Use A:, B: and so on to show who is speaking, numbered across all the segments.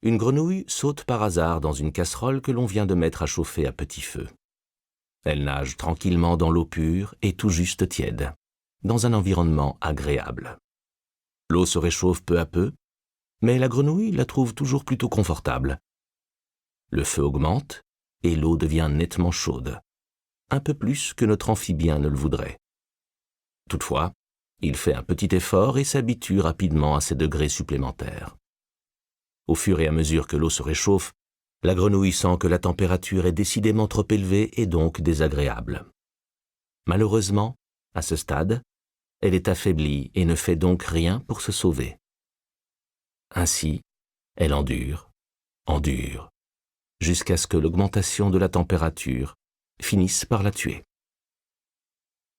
A: Une grenouille saute par hasard dans une casserole que l'on vient de mettre à chauffer à petit feu. Elle nage tranquillement dans l'eau pure et tout juste tiède, dans un environnement agréable. L'eau se réchauffe peu à peu, mais la grenouille la trouve toujours plutôt confortable. Le feu augmente et l'eau devient nettement chaude, un peu plus que notre amphibien ne le voudrait. Toutefois, il fait un petit effort et s'habitue rapidement à ces degrés supplémentaires. Au fur et à mesure que l'eau se réchauffe, la grenouille sent que la température est décidément trop élevée et donc désagréable. Malheureusement, à ce stade, elle est affaiblie et ne fait donc rien pour se sauver. Ainsi, elle endure, jusqu'à ce que l'augmentation de la température finisse par la tuer.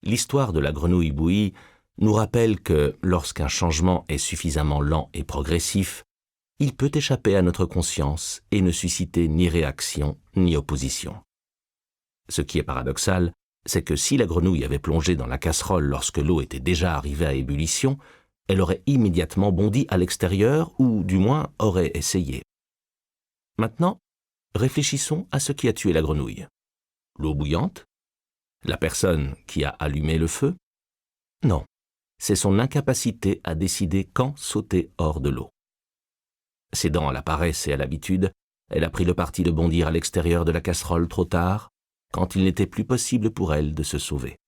A: L'histoire de la grenouille bouillie nous rappelle que, lorsqu'un changement est suffisamment lent et progressif, il peut échapper à notre conscience et ne susciter ni réaction ni opposition. Ce qui est paradoxal, c'est que si la grenouille avait plongé dans la casserole lorsque l'eau était déjà arrivée à ébullition, elle aurait immédiatement bondi à l'extérieur ou, du moins, aurait essayé. Maintenant, réfléchissons à ce qui a tué la grenouille. L'eau bouillante? La personne qui a allumé le feu? Non, c'est son incapacité à décider quand sauter hors de l'eau. Cédant à la paresse et à l'habitude, elle a pris le parti de bondir à l'extérieur de la casserole trop tard, quand il n'était plus possible pour elle de se sauver.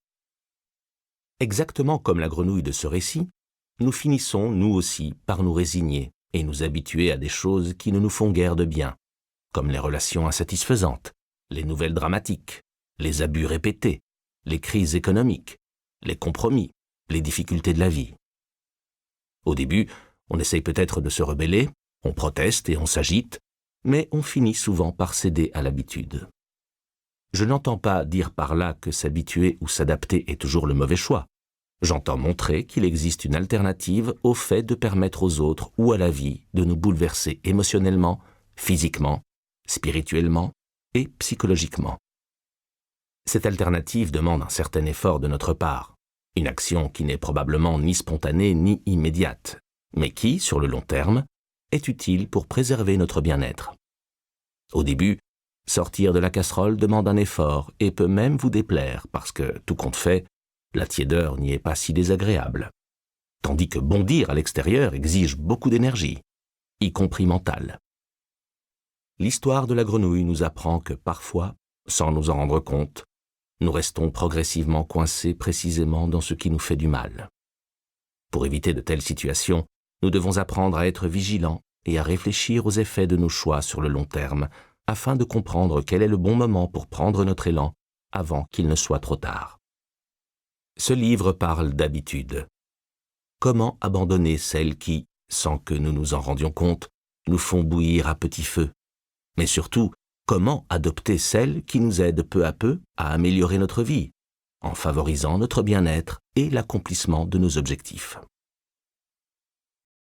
A: Exactement comme la grenouille de ce récit, nous finissons, nous aussi, par nous résigner et nous habituer à des choses qui ne nous font guère de bien, comme les relations insatisfaisantes, les nouvelles dramatiques, les abus répétés, les crises économiques, les compromis, les difficultés de la vie. Au début, on essaye peut-être de se rebeller, on proteste et on s'agite, mais on finit souvent par céder à l'habitude. Je n'entends pas dire par là que s'habituer ou s'adapter est toujours le mauvais choix. J'entends montrer qu'il existe une alternative au fait de permettre aux autres ou à la vie de nous bouleverser émotionnellement, physiquement, spirituellement et psychologiquement. Cette alternative demande un certain effort de notre part, une action qui n'est probablement ni spontanée ni immédiate, mais qui, sur le long terme, est utile pour préserver notre bien-être. Au début, sortir de la casserole demande un effort et peut même vous déplaire parce que, tout compte fait, la tiédeur n'y est pas si désagréable. Tandis que bondir à l'extérieur exige beaucoup d'énergie, y compris mentale. L'histoire de la grenouille nous apprend que parfois, sans nous en rendre compte, nous restons progressivement coincés précisément dans ce qui nous fait du mal. Pour éviter de telles situations, nous devons apprendre à être vigilants et à réfléchir aux effets de nos choix sur le long terme, afin de comprendre quel est le bon moment pour prendre notre élan avant qu'il ne soit trop tard. Ce livre parle d'habitude. Comment abandonner celles qui, sans que nous nous en rendions compte, nous font bouillir à petit feu? Mais surtout, comment adopter celles qui nous aident peu à peu à améliorer notre vie, en favorisant notre bien-être et l'accomplissement de nos objectifs?